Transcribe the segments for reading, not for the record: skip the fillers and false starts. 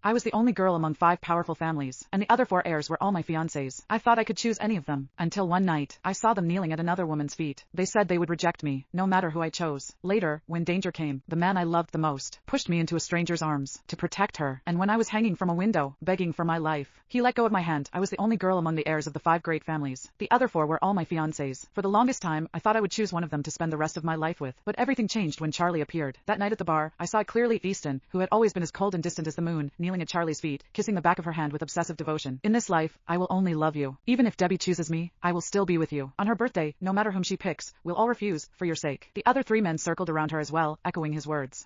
I was the only girl among 5 powerful families, and the other 4 heirs were all my fiancés. I thought I could choose any of them, until one night, I saw them kneeling at another woman's feet. They said they would reject me, no matter who I chose. Later, when danger came, the man I loved the most pushed me into a stranger's arms to protect her, and when I was hanging from a window, begging for my life, he let go of my hand. I was the only girl among the heirs of the 5 great families. The other 4 were all my fiancés. For the longest time, I thought I would choose one of them to spend the rest of my life with, but everything changed when Charlie appeared. That night at the bar, I saw clearly Easton, who had always been as cold and distant as the moon, kneeling at Charlie's feet, kissing the back of her hand with obsessive devotion. In this life, I will only love you. Even if Debbie chooses me, I will still be with you. On her birthday, no matter whom she picks, we'll all refuse, for your sake. The other 3 men circled around her as well, echoing his words.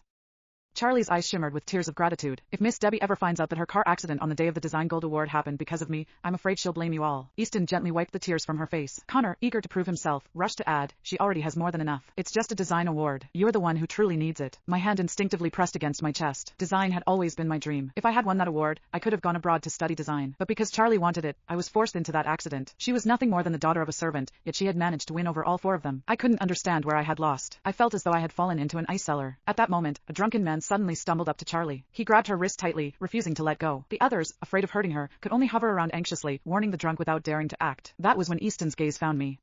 Charlie's eyes shimmered with tears of gratitude. If Miss Debbie ever finds out that her car accident on the day of the Design Gold Award happened because of me, I'm afraid she'll blame you all. Easton gently wiped the tears from her face. Connor, eager to prove himself, rushed to add, she already has more than enough. It's just a design award. You're the one who truly needs it. My hand instinctively pressed against my chest. Design had always been my dream. If I had won that award, I could have gone abroad to study design. But because Charlie wanted it, I was forced into that accident. She was nothing more than the daughter of a servant, yet she had managed to win over all 4 of them. I couldn't understand where I had lost. I felt as though I had fallen into an ice cellar. At that moment, a drunken man suddenly stumbled up to Charlie. He grabbed her wrist tightly, refusing to let go. The others, afraid of hurting her, could only hover around anxiously, warning the drunk without daring to act. That was when Easton's gaze found me.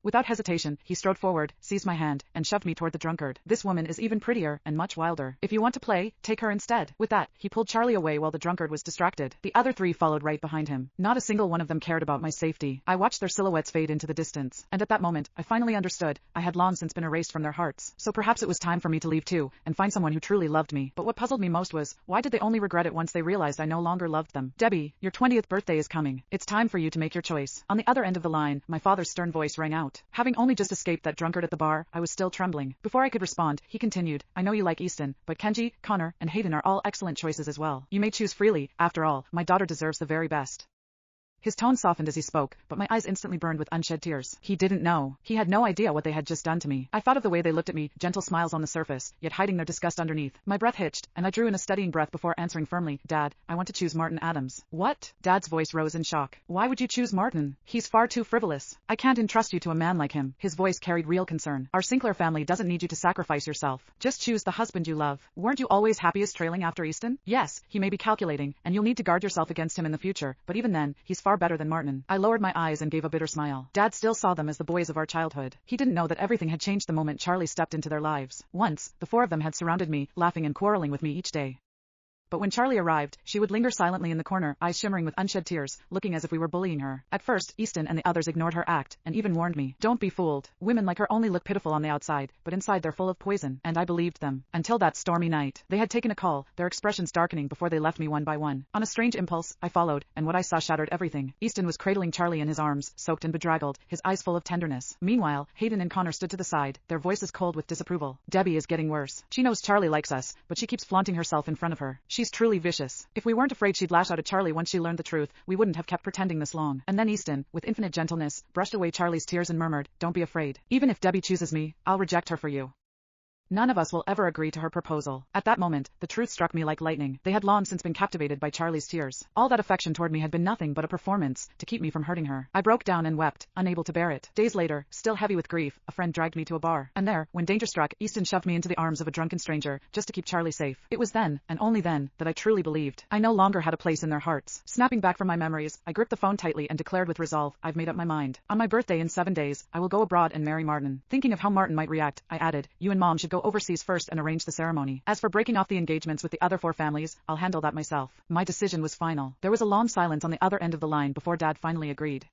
Without hesitation, he strode forward, seized my hand, and shoved me toward the drunkard. This woman is even prettier, and much wilder. If you want to play, take her instead. With that, he pulled Charlie away while the drunkard was distracted. The other 3 followed right behind him. Not a single one of them cared about my safety. I watched their silhouettes fade into the distance, and at that moment, I finally understood. I had long since been erased from their hearts. So perhaps it was time for me to leave too, and find someone who truly loved me. But what puzzled me most was, why did they only regret it once they realized I no longer loved them? Debbie, your 20th birthday is coming. It's time for you to make your choice. On the other end of the line, my father's stern voice rang out. Having only just escaped that drunkard at the bar, I was still trembling. Before I could respond, he continued, I know you like Easton, but Kenji, Connor, and Hayden are all excellent choices as well. You may choose freely. After all, my daughter deserves the very best. His tone softened as he spoke, but my eyes instantly burned with unshed tears. He didn't know. He had no idea what they had just done to me. I thought of the way they looked at me, gentle smiles on the surface, yet hiding their disgust underneath. My breath hitched, and I drew in a steadying breath before answering firmly, Dad, I want to choose Martin Adams. What? Dad's voice rose in shock. Why would you choose Martin? He's far too frivolous. I can't entrust you to a man like him. His voice carried real concern. Our Sinclair family doesn't need you to sacrifice yourself. Just choose the husband you love. Weren't you always happiest trailing after Easton? Yes, he may be calculating, and you'll need to guard yourself against him in the future, but even then, he's far better than Martin. I lowered my eyes and gave a bitter smile. Dad still saw them as the boys of our childhood. He didn't know that everything had changed the moment Charlie stepped into their lives. Once, the 4 of them had surrounded me, laughing and quarreling with me each day. But when Charlie arrived, she would linger silently in the corner, eyes shimmering with unshed tears, looking as if we were bullying her. At first, Easton and the others ignored her act, and even warned me, don't be fooled. Women like her only look pitiful on the outside, but inside they're full of poison, and I believed them. Until that stormy night. They had taken a call, their expressions darkening before they left me one by one. On a strange impulse, I followed, and what I saw shattered everything. Easton was cradling Charlie in his arms, soaked and bedraggled, his eyes full of tenderness. Meanwhile, Hayden and Connor stood to the side, their voices cold with disapproval. Debbie is getting worse. She knows Charlie likes us, but she keeps flaunting herself in front of her. She's truly vicious. If we weren't afraid she'd lash out at Charlie once she learned the truth, we wouldn't have kept pretending this long. And then Easton, with infinite gentleness, brushed away Charlie's tears and murmured, don't be afraid. Even if Debbie chooses me, I'll reject her for you. None of us will ever agree to her proposal. At that moment, the truth struck me like lightning. They had long since been captivated by Charlie's tears. All that affection toward me had been nothing but a performance, to keep me from hurting her. I broke down and wept, unable to bear it. Days later, still heavy with grief, a friend dragged me to a bar. And there, when danger struck, Easton shoved me into the arms of a drunken stranger, just to keep Charlie safe. It was then, and only then, that I truly believed. I no longer had a place in their hearts. Snapping back from my memories, I gripped the phone tightly and declared with resolve, I've made up my mind. On my birthday in 7 days, I will go abroad and marry Martin. Thinking of how Martin might react, I added, you and Mom should go overseas first and arrange the ceremony. As for breaking off the engagements with the other 4 families, I'll handle that myself. My decision was final. There was a long silence on the other end of the line before Dad finally agreed.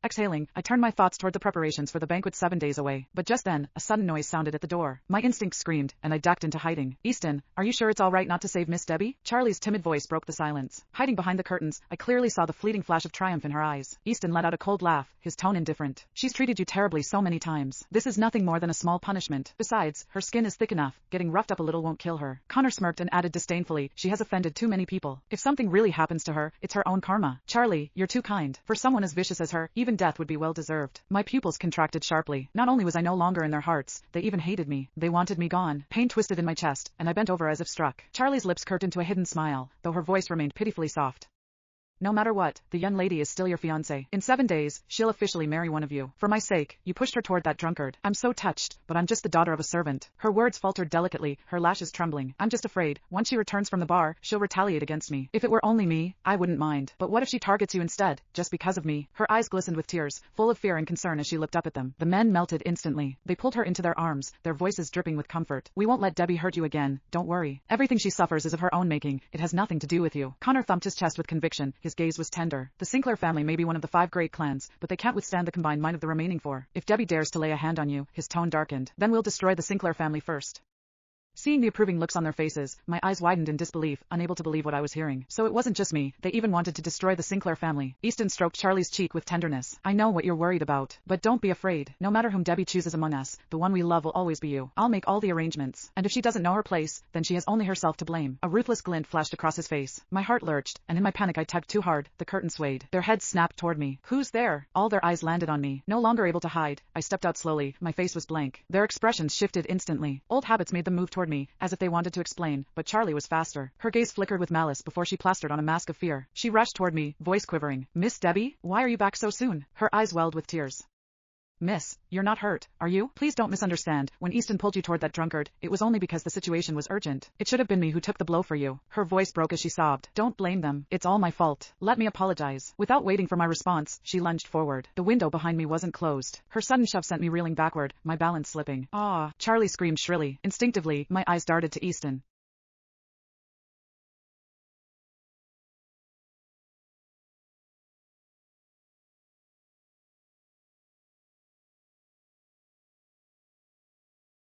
Exhaling, I turned my thoughts toward the preparations for the banquet 7 days away. But just then, a sudden noise sounded at the door. My instinct screamed, and I ducked into hiding. Easton, are you sure it's all right not to save Miss Debbie? Charlie's timid voice broke the silence. Hiding behind the curtains, I clearly saw the fleeting flash of triumph in her eyes. Easton let out a cold laugh, his tone indifferent. She's treated you terribly so many times. This is nothing more than a small punishment. Besides, her skin is thick enough. Getting roughed up a little won't kill her. Connor smirked and added disdainfully, she has offended too many people. If something really happens to her, it's her own karma. Charlie, you're too kind. For someone as vicious as her, even death would be well deserved. My pupils contracted sharply. Not only was I no longer in their hearts, they even hated me. They wanted me gone. Pain twisted in my chest, and I bent over as if struck. Charlie's lips curved into a hidden smile, though her voice remained pitifully soft. No matter what, the young lady is still your fiancé. In 7 days, she'll officially marry one of you. For my sake, you pushed her toward that drunkard. I'm so touched, but I'm just the daughter of a servant. Her words faltered delicately, her lashes trembling. I'm just afraid, once she returns from the bar, she'll retaliate against me. If it were only me, I wouldn't mind. But what if she targets you instead, just because of me? Her eyes glistened with tears, full of fear and concern as she looked up at them. The men melted instantly. They pulled her into their arms, their voices dripping with comfort. We won't let Debbie hurt you again, don't worry. Everything she suffers is of her own making, it has nothing to do with you. Connor thumped his chest with conviction, his gaze was tender. The Sinclair family may be one of the 5 great clans, but they can't withstand the combined might of the remaining 4. If Debbie dares to lay a hand on you, his tone darkened, then we'll destroy the Sinclair family first. Seeing the approving looks on their faces, my eyes widened in disbelief, unable to believe what I was hearing. So it wasn't just me, they even wanted to destroy the Sinclair family. Easton stroked Charlie's cheek with tenderness. I know what you're worried about, but don't be afraid. No matter whom Debbie chooses among us, the one we love will always be you. I'll make all the arrangements, and if she doesn't know her place, then she has only herself to blame. A ruthless glint flashed across his face. My heart lurched, and in my panic I tugged too hard. The curtain swayed. Their heads snapped toward me. Who's there? All their eyes landed on me. No longer able to hide, I stepped out slowly. My face was blank. Their expressions shifted instantly. Old habits made them move toward me, as if they wanted to explain, but Charlie was faster. Her gaze flickered with malice before she plastered on a mask of fear. She rushed toward me, voice quivering. Miss Debbie, why are you back so soon? Her eyes welled with tears. Miss, you're not hurt, are you? Please don't misunderstand. When Easton pulled you toward that drunkard, it was only because the situation was urgent. It should have been me who took the blow for you. Her voice broke as she sobbed. Don't blame them. It's all my fault. Let me apologize. Without waiting for my response, she lunged forward. The window behind me wasn't closed. Her sudden shove sent me reeling backward, my balance slipping. Ah! Charlie screamed shrilly. Instinctively, my eyes darted to Easton.